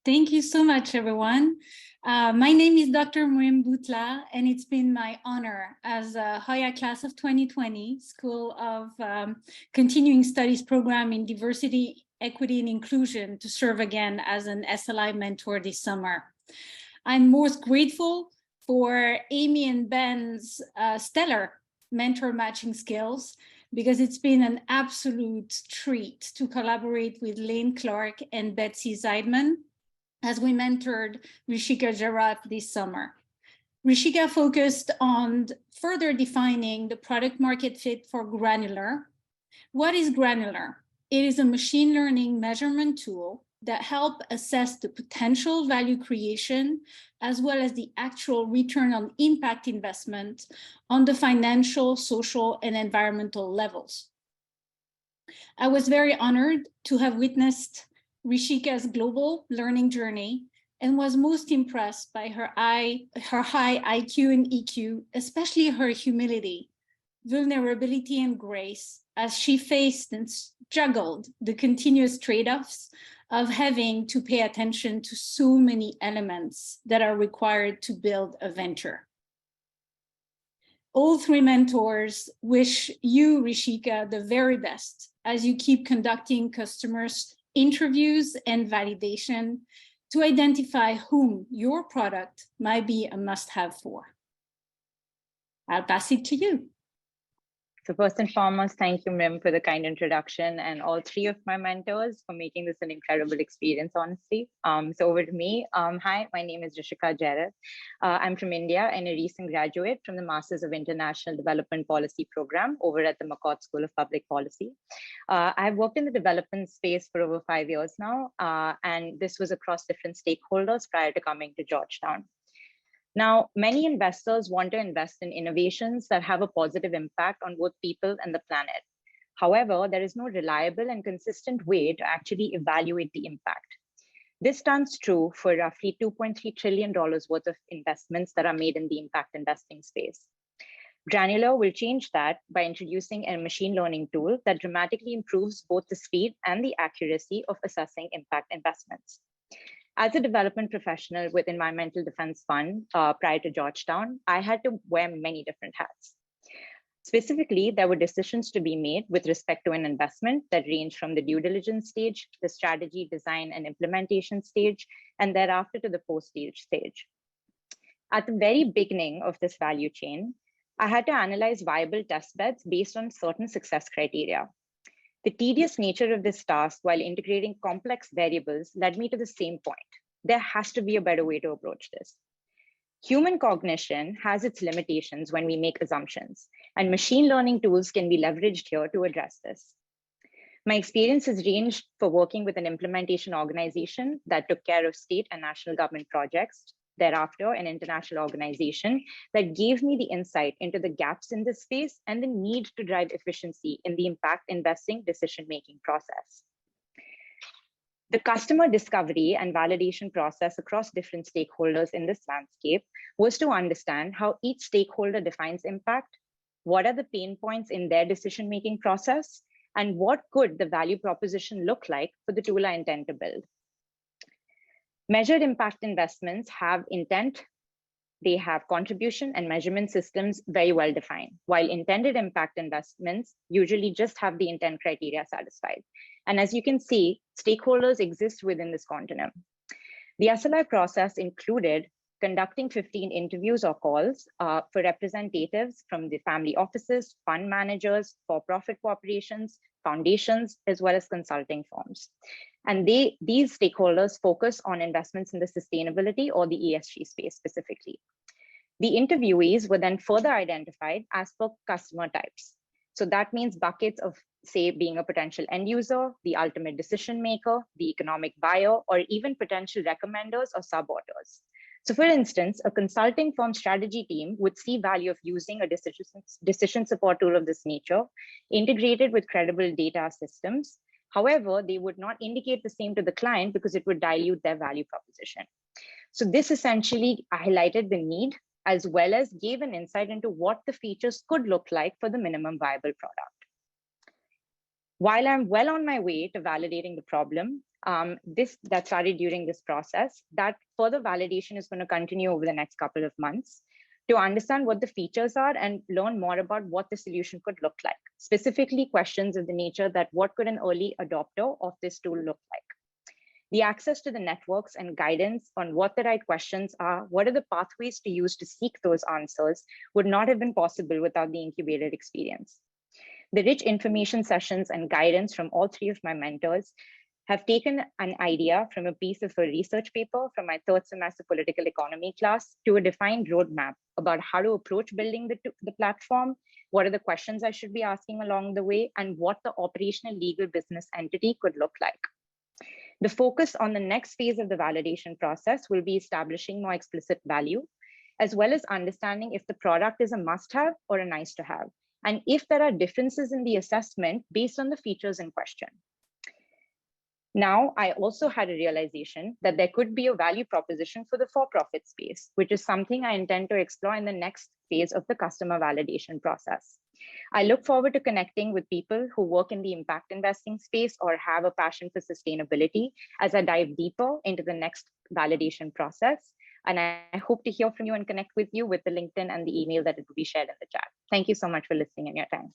Thank you so much, everyone. My name is Dr. Mourim Boutla, and it's been my honor as a Hoya class of 2020 School of Continuing Studies program in Diversity, Equity, and Inclusion to serve again as an SLI mentor this summer. I'm most grateful for Amy and Ben's stellar mentor matching skills, because it's been an absolute treat to collaborate with Lane Clark and Betsy Zeidman as we mentored Rishika Jerath this summer. Rishika focused on further defining the product market fit for Granular. What is Granular? It is a machine learning measurement tool that helps assess the potential value creation as well as the actual return on impact investment on the financial, social, and environmental levels. I was very honored to have witnessed Rishika's global learning journey and was most impressed by her high IQ and EQ, especially her humility, vulnerability, and grace as she faced and juggled the continuous trade-offs of having to pay attention to so many elements that are required to build a venture. All three mentors wish you, Rishika, the very best as you keep conducting customers' interviews and validation to identify whom your product might be a must-have for. I'll pass it to you. So first and foremost, thank you, Mim, for the kind introduction, and all three of my mentors for making this an incredible experience, honestly. So over to me. Hi, my name is Rishika Jerath. I'm from India and a recent graduate from the Masters of International Development Policy program over at the McCourt School of Public Policy. I've worked in the development space for over 5 years now, and this was across different stakeholders prior to coming to Georgetown. Now, many investors want to invest in innovations that have a positive impact on both people and the planet. However, there is no reliable and consistent way to actually evaluate the impact. This stands true for roughly $2.3 trillion worth of investments that are made in the impact investing space. Granular will change that by introducing a machine learning tool that dramatically improves both the speed and the accuracy of assessing impact investments. As a development professional with Environmental Defense Fund prior to Georgetown, I had to wear many different hats. Specifically, there were decisions to be made with respect to an investment that ranged from the due diligence stage, the strategy, design, and implementation stage, and thereafter to the post-stage stage. At the very beginning of this value chain, I had to analyze viable test beds based on certain success criteria. The tedious nature of this task while integrating complex variables led me to the same point. There has to be a better way to approach this. Human cognition has its limitations when we make assumptions, and machine learning tools can be leveraged here to address this. My experience has ranged for working with an implementation organization that took care of state and national government projects, thereafter an international organization that gave me the insight into the gaps in this space and the need to drive efficiency in the impact investing decision-making process. The customer discovery and validation process across different stakeholders in this landscape was to understand how each stakeholder defines impact, what are the pain points in their decision-making process, and what could the value proposition look like for the tool I intend to build. Measured impact investments have intent, they have contribution and measurement systems very well defined, while intended impact investments usually just have the intent criteria satisfied. And as you can see, stakeholders exist within this continuum. The SLI process included conducting 15 interviews or calls for representatives from the family offices, fund managers, for-profit corporations, foundations, as well as consulting firms. And these stakeholders focus on investments in the sustainability or the ESG space specifically. The interviewees were then further identified as per customer types. So that means buckets of, say, being a potential end user, the ultimate decision maker, the economic buyer, or even potential recommenders or suborders. So for instance, a consulting firm strategy team would see value of using a decision support tool of this nature, integrated with credible data systems. However, they would not indicate the same to the client because it would dilute their value proposition. So this essentially highlighted the need as well as gave an insight into what the features could look like for the minimum viable product. While I'm well on my way to validating the problem, that started during this process. That further validation is going to continue over the next couple of months to understand what the features are and learn more about what the solution could look like. Specifically, questions of the nature that what could an early adopter of this tool look like? The access to the networks and guidance on what the right questions are, what are the pathways to use to seek those answers would not have been possible without the Incubator experience. The rich information sessions and guidance from all three of my mentors have taken an idea from a piece of a research paper from my third semester political economy class to a defined roadmap about how to approach building the platform, what are the questions I should be asking along the way, and what the operational legal business entity could look like. The focus on the next phase of the validation process will be establishing more explicit value, as well as understanding if the product is a must-have or a nice-to-have, and if there are differences in the assessment based on the features in question. Now, I also had a realization that there could be a value proposition for the for-profit space, which is something I intend to explore in the next phase of the customer validation process. I look forward to connecting with people who work in the impact investing space or have a passion for sustainability as I dive deeper into the next validation process. And I hope to hear from you and connect with you with the LinkedIn and the email that it will be shared in the chat. Thank you so much for listening and your time.